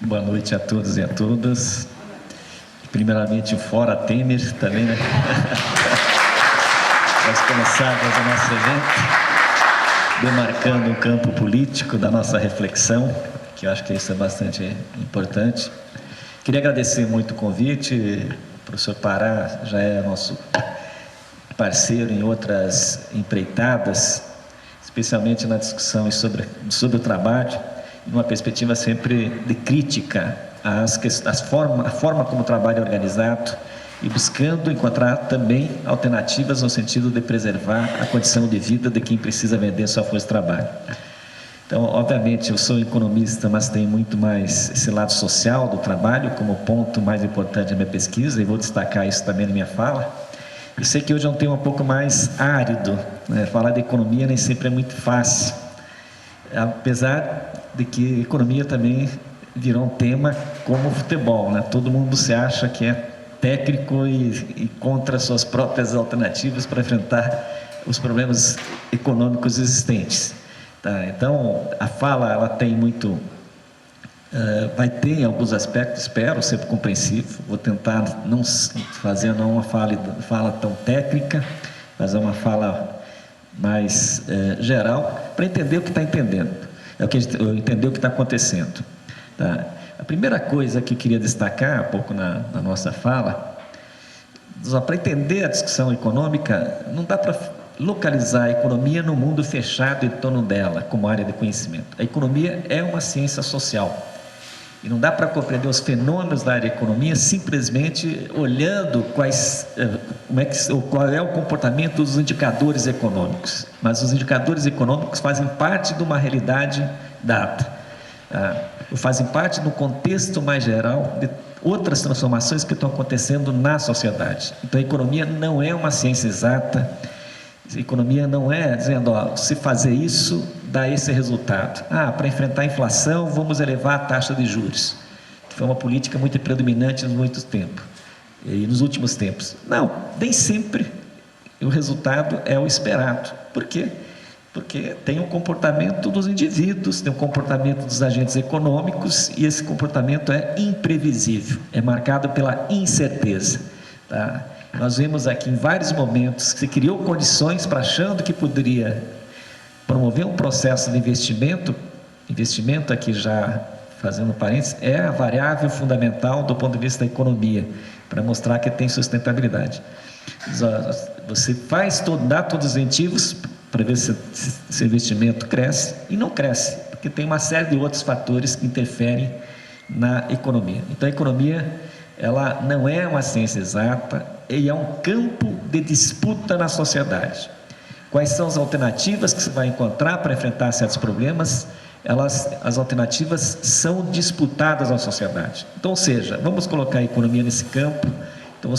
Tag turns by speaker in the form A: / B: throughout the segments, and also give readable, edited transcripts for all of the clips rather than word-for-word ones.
A: Boa noite a todos e a todas. Primeiramente, o Fora Temer também, né? Nós começamos o nosso evento demarcando o campo político da nossa reflexão, que eu acho que isso é bastante importante. Queria agradecer muito o convite. O professor Pará já é nosso parceiro em outras empreitadas, especialmente na discussão sobre o trabalho, numa perspectiva sempre de crítica à forma como o trabalho é organizado e buscando encontrar também alternativas no sentido de preservar a condição de vida de quem precisa vender sua força de trabalho. Então, obviamente, eu sou economista, mas tenho muito mais esse lado social do trabalho como ponto mais importante da minha pesquisa, e vou destacar isso também na minha fala. Eu sei que hoje é um tema um pouco mais árido, né? Falar de economia nem sempre é muito fácil, apesar de que economia também virou um tema como o futebol, né? Todo mundo se acha que é técnico e contra suas próprias alternativas para enfrentar os problemas econômicos existentes. Tá? Então, a fala ela tem muito... vai ter em alguns aspectos, espero, sempre compreensivo. Vou tentar não fazer uma fala tão técnica, fazer uma fala mais geral, para entender o que está entendendo, entender o que está acontecendo. Tá? A primeira coisa que eu queria destacar, um pouco na nossa fala, para entender a discussão econômica, não dá para localizar a economia no mundo fechado em torno dela, como área de conhecimento. A economia é uma ciência social. E não dá para compreender os fenômenos da área de economia simplesmente olhando qual é o comportamento dos indicadores econômicos. Mas os indicadores econômicos fazem parte de uma realidade dada. Fazem parte do contexto mais geral de outras transformações que estão acontecendo na sociedade. Então, a economia não é uma ciência exata. A economia não é dizendo, se fazer isso, dá esse resultado. Para enfrentar a inflação, vamos elevar a taxa de juros. Que foi uma política muito predominante nos últimos tempos. Não, nem sempre o resultado é o esperado. Por quê? Porque tem um comportamento dos indivíduos, tem um comportamento dos agentes econômicos, e esse comportamento é imprevisível, é marcado pela incerteza. Tá? Nós vimos aqui em vários momentos que se criou condições para, achando que poderia promover um processo de investimento aqui já fazendo parênteses, é a variável fundamental do ponto de vista da economia, para mostrar que tem sustentabilidade. Você dá todos os incentivos para ver se esse investimento cresce, e não cresce, porque tem uma série de outros fatores que interferem na economia. Então, a economia ela não é uma ciência exata, e é um campo de disputa na sociedade. Quais são as alternativas que você vai encontrar para enfrentar certos problemas? As alternativas são disputadas na sociedade. Então, ou seja, vamos colocar a economia nesse campo. Então,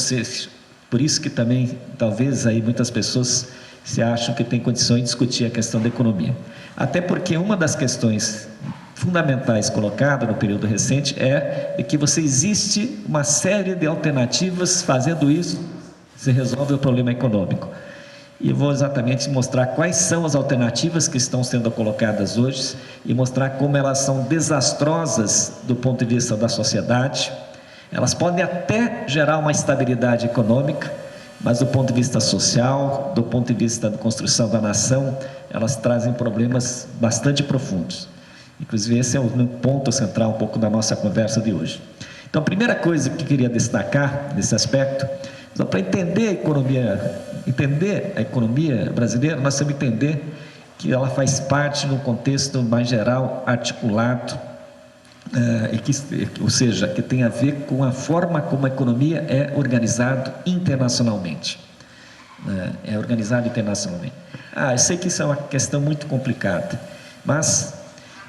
A: por isso que também, talvez, aí muitas pessoas se acham que tem condições de discutir a questão da economia. Até porque uma das questões fundamentais colocadas no período recente é de que existe uma série de alternativas. Fazendo isso, se resolve o problema econômico. E eu vou exatamente mostrar quais são as alternativas que estão sendo colocadas hoje e mostrar como elas são desastrosas do ponto de vista da sociedade. Elas podem até gerar uma estabilidade econômica, mas do ponto de vista social, do ponto de vista da construção da nação, elas trazem problemas bastante profundos. Inclusive, esse é o meu ponto central um pouco da nossa conversa de hoje. Então, a primeira coisa que eu queria destacar nesse aspecto, para entender a economia brasileira, nós temos que entender que ela faz parte de um contexto mais geral, articulado, ou seja, que tem a ver com a forma como a economia é organizada internacionalmente. Eu sei que isso é uma questão muito complicada, mas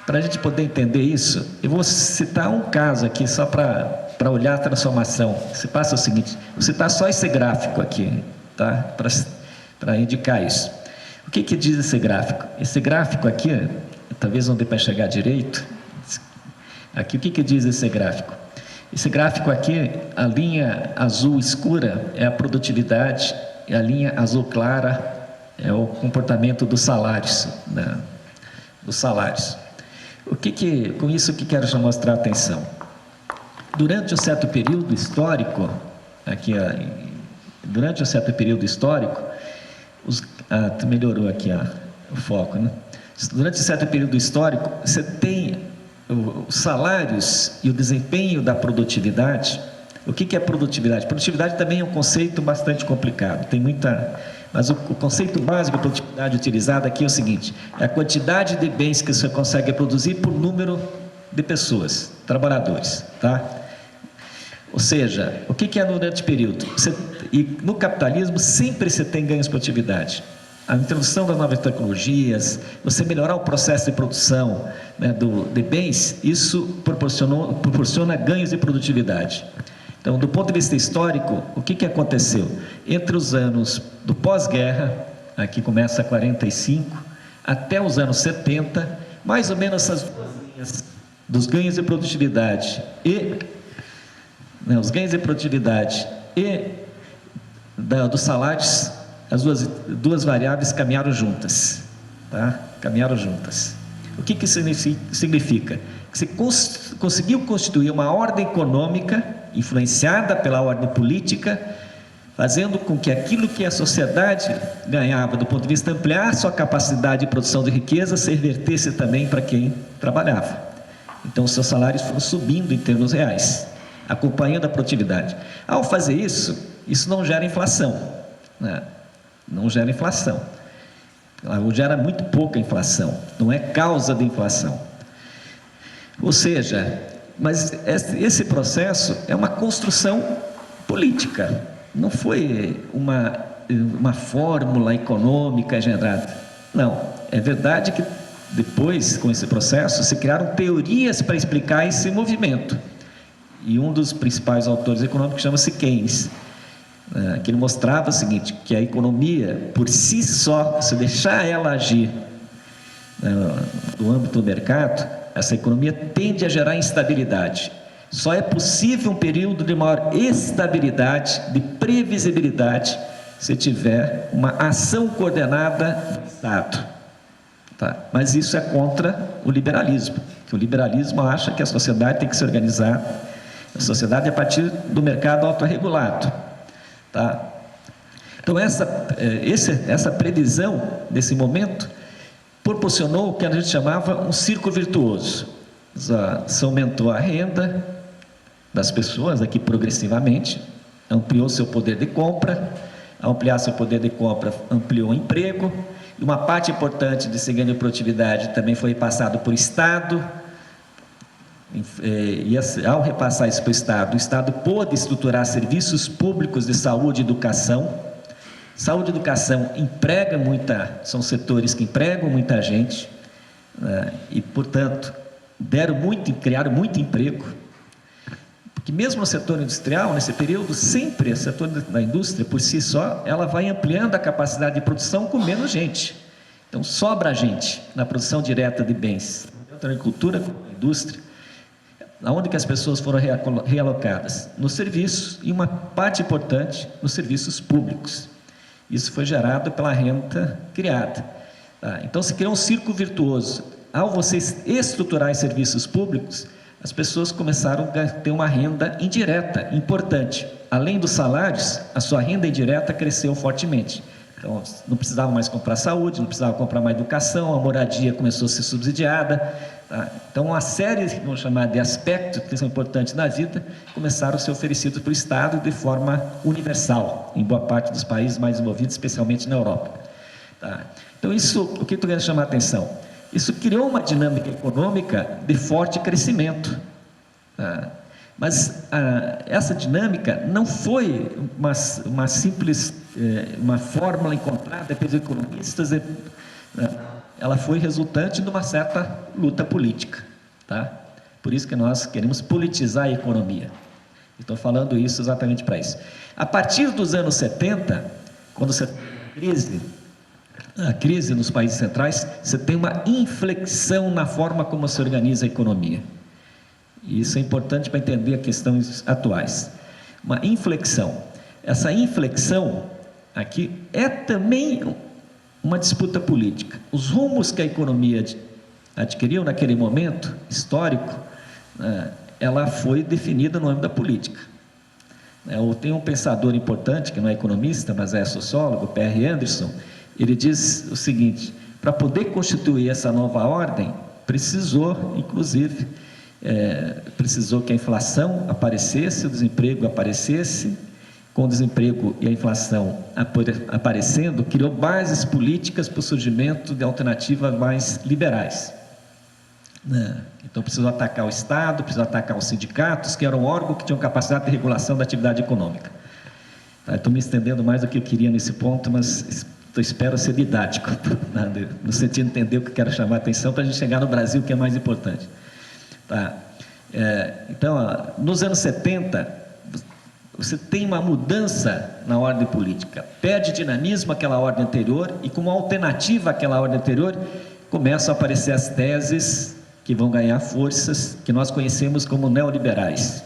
A: para a gente poder entender isso, eu vou citar um caso aqui só para olhar a transformação. Se passa o seguinte, vou citar só esse gráfico aqui, tá? Para indicar isso. O que diz esse gráfico? Esse gráfico aqui, talvez não dê para enxergar direito. Aqui, o que diz esse gráfico? Esse gráfico aqui, a linha azul escura é a produtividade, e a linha azul clara é o comportamento dos salários, né? Com isso que quero já mostrar a atenção. durante um certo período histórico, durante um certo período histórico, melhorou aqui o foco, né? Durante um certo período histórico, você tem os salários e o desempenho da produtividade. O que é produtividade? Produtividade também é um conceito bastante complicado, mas o conceito básico de produtividade utilizado aqui é o seguinte: é a quantidade de bens que você consegue produzir por número de pessoas, trabalhadores, tá? Ou seja, o que é durante o período? E no capitalismo sempre você tem ganhos de produtividade. A introdução das novas tecnologias, você melhorar o processo de produção, né, de bens, isso proporciona ganhos de produtividade. Então, do ponto de vista histórico, o que aconteceu? Entre os anos do pós-guerra, aqui começa 45, até os anos 70, mais ou menos essas duas linhas dos ganhos de produtividade os ganhos de produtividade e dos salários, as duas variáveis caminharam juntas, tá? Caminharam juntas. O que isso significa? Que você conseguiu constituir uma ordem econômica influenciada pela ordem política, fazendo com que aquilo que a sociedade ganhava do ponto de vista de ampliar sua capacidade de produção de riqueza se revertesse também para quem trabalhava. Então, os seus salários foram subindo em termos reais, acompanhando a produtividade. Ao fazer isso não gera inflação, né? Não gera inflação, ou gera muito pouca inflação, não é causa de inflação. Ou seja, mas esse processo é uma construção política, não foi uma fórmula econômica gerada. Não, é verdade que depois, com esse processo, se criaram teorias para explicar esse movimento. E um dos principais autores econômicos chama-se Keynes, que ele mostrava o seguinte, que a economia, por si só, se deixar ela agir no âmbito do mercado, essa economia tende a gerar instabilidade. Só é possível um período de maior estabilidade, de previsibilidade, se tiver uma ação coordenada do Estado. Tá? Mas isso é contra o liberalismo, que o liberalismo acha que a sociedade tem que se organizar, a sociedade é a partir do mercado autorregulado. Tá? Então, essa previsão desse momento proporcionou o que a gente chamava um círculo virtuoso. Se aumentou a renda das pessoas aqui progressivamente, ampliou seu poder de compra, ao ampliar seu poder de compra, ampliou o emprego, e uma parte importante desse ganho de produtividade também foi repassado por Estado, e ao repassar isso para o Estado pôde estruturar serviços públicos de saúde e educação. Saúde e educação são setores que empregam muita gente, né, e, portanto, criaram muito emprego, porque mesmo no setor industrial, nesse período, sempre o setor da indústria, por si só, ela vai ampliando a capacidade de produção com menos gente. Então, sobra gente na produção direta de bens, tanto na agricultura como na indústria, aonde que as pessoas foram realocadas? Nos serviços, e uma parte importante nos serviços públicos. Isso foi gerado pela renda criada. Tá? Então, se criou um círculo virtuoso. Ao vocês estruturar os serviços públicos, as pessoas começaram a ter uma renda indireta importante. Além dos salários, a sua renda indireta cresceu fortemente. Então, não precisava mais comprar saúde, não precisava comprar mais educação, a moradia começou a ser subsidiada. Tá? Então, uma série, vamos chamar de aspectos que são importantes na vida, começaram a ser oferecidos para o Estado de forma universal, em boa parte dos países mais desenvolvidos, especialmente na Europa. Tá? Então, o que eu quero chamar a atenção? Isso criou uma dinâmica econômica de forte crescimento. Tá? Mas essa dinâmica não foi uma simples fórmula encontrada pelos economistas, ela foi resultante de uma certa luta política. Tá? Por isso que nós queremos politizar a economia. Estou falando isso exatamente para isso. A partir dos anos 70, quando você tem a crise nos países centrais, você tem uma inflexão na forma como se organiza a economia. E isso é importante para entender as questões atuais. Uma inflexão. Essa inflexão aqui é também uma disputa política. Os rumos que a economia adquiriu naquele momento histórico, ela foi definida no âmbito da política. Tem um pensador importante, que não é economista, mas é sociólogo, P.R. Anderson, ele diz o seguinte: para poder constituir essa nova ordem, precisou, inclusive, precisou que a inflação aparecesse, o desemprego aparecesse. Com o desemprego e a inflação aparecendo, criou bases políticas para o surgimento de alternativas mais liberais. Então, precisou atacar o Estado, precisou atacar os sindicatos, que eram órgãos que tinham capacidade de regulação da atividade econômica. Estou me estendendo mais do que eu queria nesse ponto, mas espero ser didático, no sentido de entender o que eu quero chamar a atenção, para a gente chegar no Brasil, que é mais importante. Então, nos anos 70, você tem uma mudança na ordem política, perde dinamismo àquela ordem anterior, e como alternativa àquela ordem anterior, começam a aparecer as teses que vão ganhar forças, que nós conhecemos como neoliberais.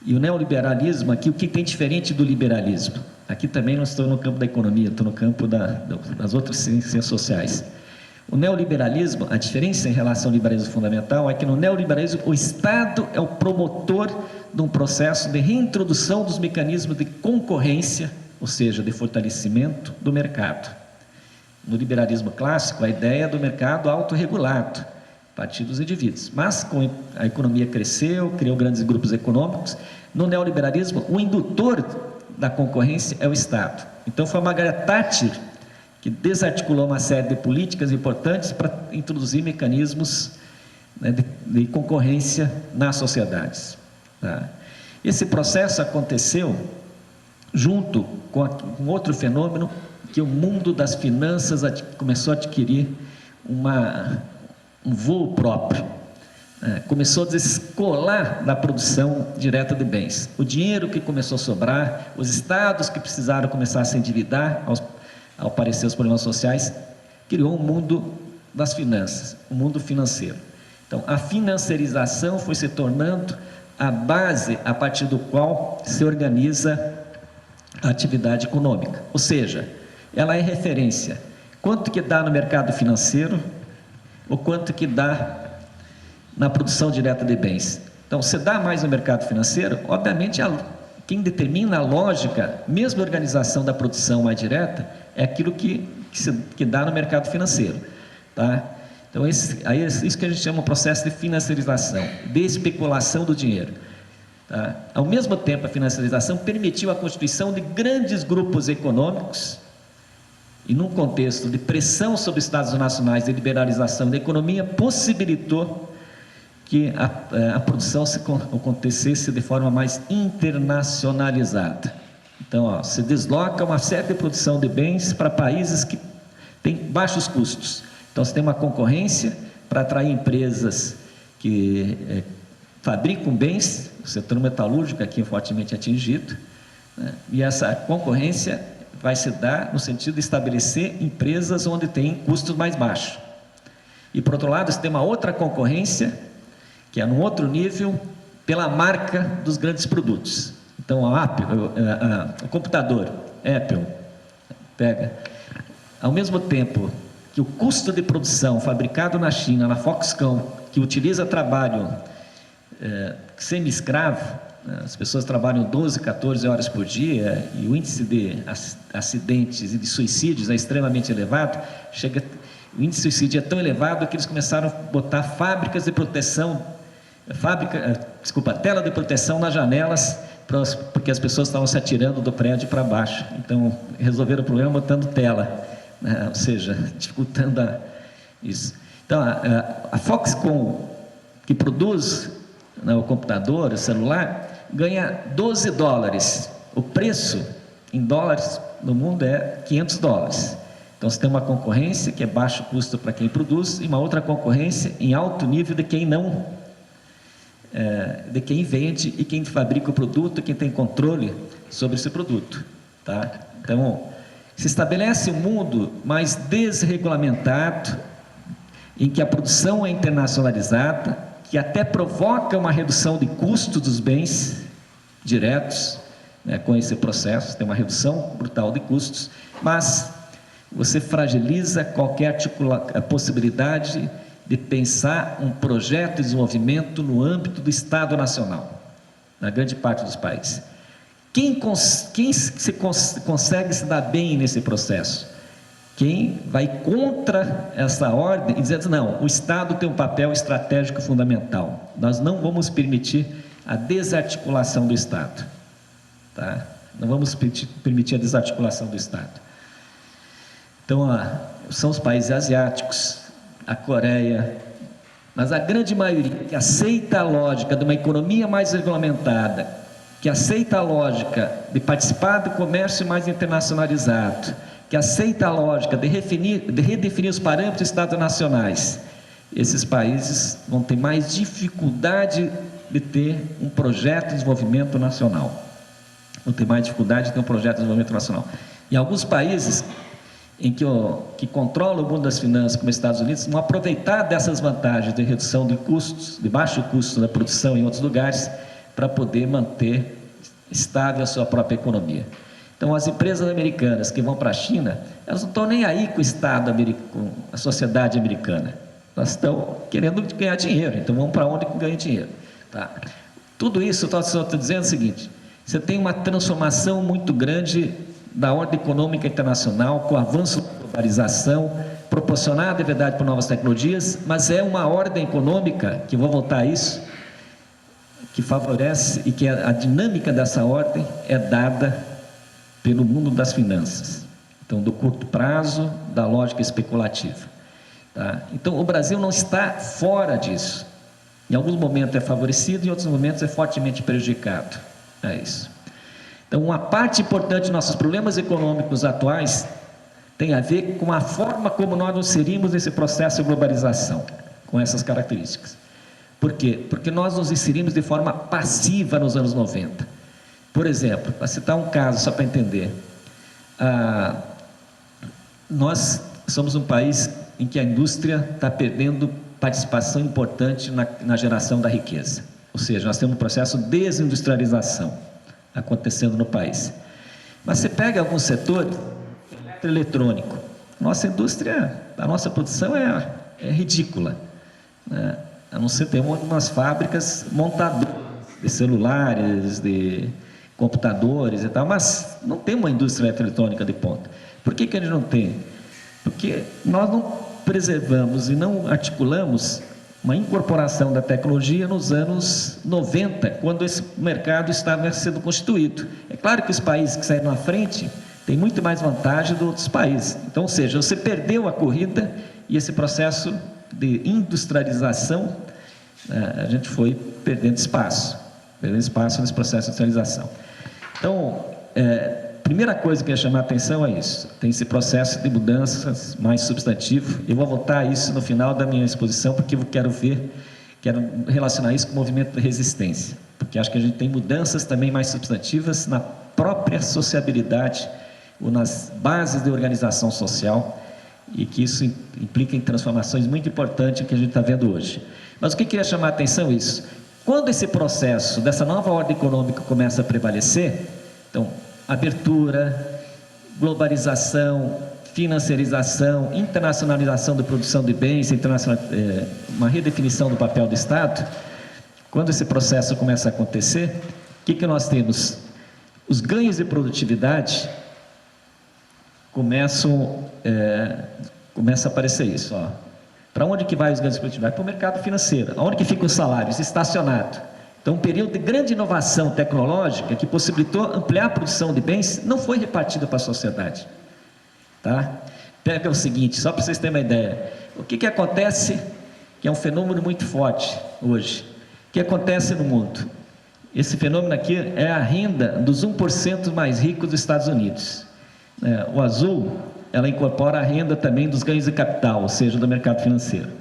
A: E o neoliberalismo aqui, o que tem diferente do liberalismo? Aqui também não estou no campo da economia, estou no campo das outras ciências sociais. O neoliberalismo, a diferença em relação ao liberalismo fundamental é que no neoliberalismo o Estado é o promotor de um processo de reintrodução dos mecanismos de concorrência, ou seja, de fortalecimento do mercado. No liberalismo clássico, a ideia é do mercado autorregulado, a partir dos indivíduos. Mas, com a economia cresceu, criou grandes grupos econômicos. No neoliberalismo, o indutor da concorrência é o Estado. Então, foi a Margaret Thatcher que desarticulou uma série de políticas importantes para introduzir mecanismos de concorrência nas sociedades. Esse processo aconteceu junto com outro fenômeno, que o mundo das finanças começou a adquirir um voo próprio. Começou a descolar da produção direta de bens. O dinheiro que começou a sobrar, os estados que precisaram começar a se endividar ao aparecer os problemas sociais, criou um mundo das finanças, um mundo financeiro. Então, a financiarização foi se tornando a base a partir do qual se organiza a atividade econômica. Ou seja, ela é referência. Quanto que dá no mercado financeiro, ou quanto que dá na produção direta de bens. Então, se dá mais no mercado financeiro, obviamente, quem determina a lógica, mesmo a organização da produção mais direta, é aquilo que dá no mercado financeiro. Então, isso que a gente chama de processo de financiarização, de especulação do dinheiro. Ao mesmo tempo, a financiarização permitiu a constituição de grandes grupos econômicos, e num contexto de pressão sobre os estados nacionais de liberalização da economia, possibilitou que a produção acontecesse de forma mais internacionalizada. Então, se desloca uma série de produção de bens para países que têm baixos custos. Então, você tem uma concorrência para atrair empresas que fabricam bens, o setor metalúrgico aqui é fortemente atingido, e essa concorrência vai se dar no sentido de estabelecer empresas onde tem custos mais baixos. E, por outro lado, você tem uma outra concorrência, que é num outro nível, pela marca dos grandes produtos. Então, o computador, Apple, ao mesmo tempo que o custo de produção fabricado na China, na Foxconn, que utiliza trabalho semi-escravo, as pessoas trabalham 12, 14 horas por dia, e o índice de acidentes e de suicídios é extremamente elevado, o índice de suicídio é tão elevado que eles começaram a botar fábricas de proteção, tela de proteção nas janelas, porque as pessoas estavam se atirando do prédio para baixo. Então, resolveram o problema botando tela, ou seja, dificultando isso. Então, a Foxconn, que produz o computador, o celular, ganha $12. O preço em dólares no mundo é $500. Então, você tem uma concorrência que é baixo custo para quem produz, e uma outra concorrência em alto nível de quem de quem vende e quem fabrica o produto, quem tem controle sobre esse produto. Então, se estabelece um mundo mais desregulamentado, em que a produção é internacionalizada, que até provoca uma redução de custo dos bens diretos, com esse processo, tem uma redução brutal de custos, mas você fragiliza qualquer possibilidade de pensar um projeto de desenvolvimento no âmbito do Estado Nacional, na grande parte dos países. Quem consegue se dar bem nesse processo? Quem vai contra essa ordem e dizendo, não, o Estado tem um papel estratégico fundamental, nós não vamos permitir a desarticulação do Estado, tá? Não vamos permitir a desarticulação do Estado. Então, são os países asiáticos, a Coreia, mas a grande maioria que aceita a lógica de uma economia mais regulamentada, que aceita a lógica de participar do comércio mais internacionalizado, que aceita a lógica de redefinir os parâmetros estados nacionais, esses países vão ter mais dificuldade de ter um projeto de desenvolvimento nacional. Vão ter mais dificuldade de ter um projeto de desenvolvimento nacional. Em alguns países que controlam o mundo das finanças, como os Estados Unidos, vão aproveitar dessas vantagens de redução de custos, de baixo custo da produção em outros lugares, para poder manter estável a sua própria economia. Então, as empresas americanas que vão para a China, elas não estão nem aí com o Estado americano, a sociedade americana. Elas estão querendo ganhar dinheiro, então vão para onde ganha dinheiro. Tá? Tudo isso, estou dizendo o seguinte, você tem uma transformação muito grande da ordem econômica internacional, com o avanço da globalização, proporcionada, é verdade, por novas tecnologias, mas é uma ordem econômica, que vou voltar a isso, que favorece e que a dinâmica dessa ordem é dada pelo mundo das finanças, então do curto prazo, da lógica especulativa, tá? Então o Brasil não está fora disso, em alguns momentos é favorecido, em outros momentos é fortemente prejudicado, é isso. Então uma parte importante dos nossos problemas econômicos atuais tem a ver com a forma como nós nos inserimos nesse processo de globalização, com essas características. Por quê? Porque nós nos inserimos de forma passiva nos anos 90. Por exemplo, para citar um caso só para entender, nós somos um país em que a indústria está perdendo participação importante na geração da riqueza, ou seja, nós temos um processo de desindustrialização acontecendo no país. Mas você pega alguns setores, eletrônico, nossa indústria, a nossa produção é ridícula, né? A não ser ter umas fábricas montadoras de celulares, de computadores e tal, mas não tem uma indústria eletrônica de ponta. Por que a gente não tem? Porque nós não preservamos e não articulamos uma incorporação da tecnologia nos anos 90, quando esse mercado estava sendo constituído. É claro que os países que saíram à frente têm muito mais vantagem do que outros países. Então, ou seja, você perdeu a corrida e esse processo de industrialização, a gente foi perdendo espaço nesse processo de industrialização. Então, primeira coisa que eu ia chamar a atenção é isso, tem esse processo de mudanças mais substantivo, eu vou voltar a isso no final da minha exposição, porque eu quero relacionar isso com o movimento de resistência, porque acho que a gente tem mudanças também mais substantivas na própria sociabilidade, ou nas bases de organização social, e que isso implica em transformações muito importantes que a gente está vendo hoje. Mas o que eu queria chamar a atenção é isso, quando esse processo dessa nova ordem econômica começa a prevalecer, então, abertura, globalização, financiarização, internacionalização da produção de bens, uma redefinição do papel do Estado, quando esse processo começa a acontecer, o que nós temos? Os ganhos de produtividade começa a aparecer isso, ó. Para onde que vai os ganhos de produtividade? Para o mercado financeiro. Aonde que ficam os salários? Estacionado. Então, um período de grande inovação tecnológica que possibilitou ampliar a produção de bens não foi repartida para a sociedade, tá? Pega o seguinte, só para vocês terem uma ideia, o que acontece, que é um fenômeno muito forte hoje, o que acontece no mundo? Esse fenômeno aqui é a renda dos 1% mais ricos dos Estados Unidos. O azul, ela incorpora a renda também dos ganhos de capital, ou seja, do mercado financeiro.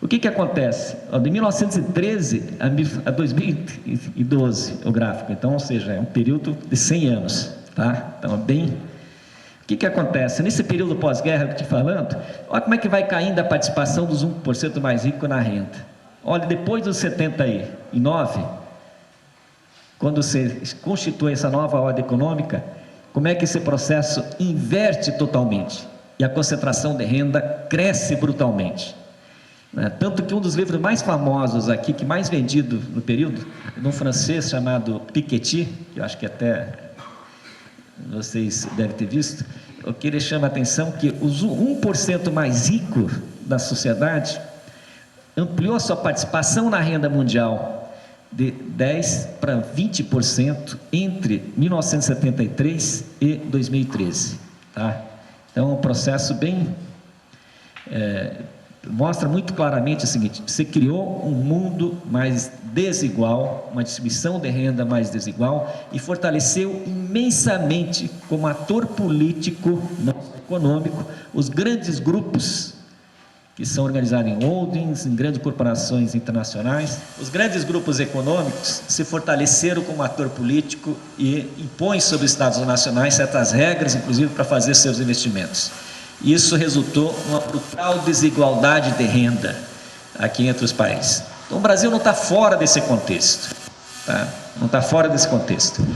A: O que acontece? De 1913 a 2012, o gráfico, então, ou seja, é um período de 100 anos, tá? Então, o que acontece? Nesse período pós-guerra que eu estou falando, olha como é que vai caindo a participação dos 1% mais ricos na renda. Olha, depois dos 79, quando você constitui essa nova ordem econômica, como é que esse processo inverte totalmente? E a concentração de renda cresce brutalmente. né? Tanto que um dos livros mais famosos aqui, que mais vendido no período, de um francês chamado Piketty, que eu acho que até vocês devem ter visto, o que ele chama a atenção que os 1% mais rico da sociedade ampliou a sua participação na renda mundial de 10% para 20% entre 1973 e 2013. Tá? Então, é um processo bem... mostra muito claramente o seguinte: você criou um mundo mais desigual, uma distribuição de renda mais desigual, e fortaleceu imensamente, como ator político, não econômico, os grandes grupos que são organizados em holdings, em grandes corporações internacionais. Os grandes grupos econômicos se fortaleceram como ator político e impõem sobre os Estados nacionais certas regras, inclusive para fazer seus investimentos. Isso resultou numa brutal desigualdade de renda aqui entre os países. Então, o Brasil não está fora desse contexto, tá? Não está fora desse contexto.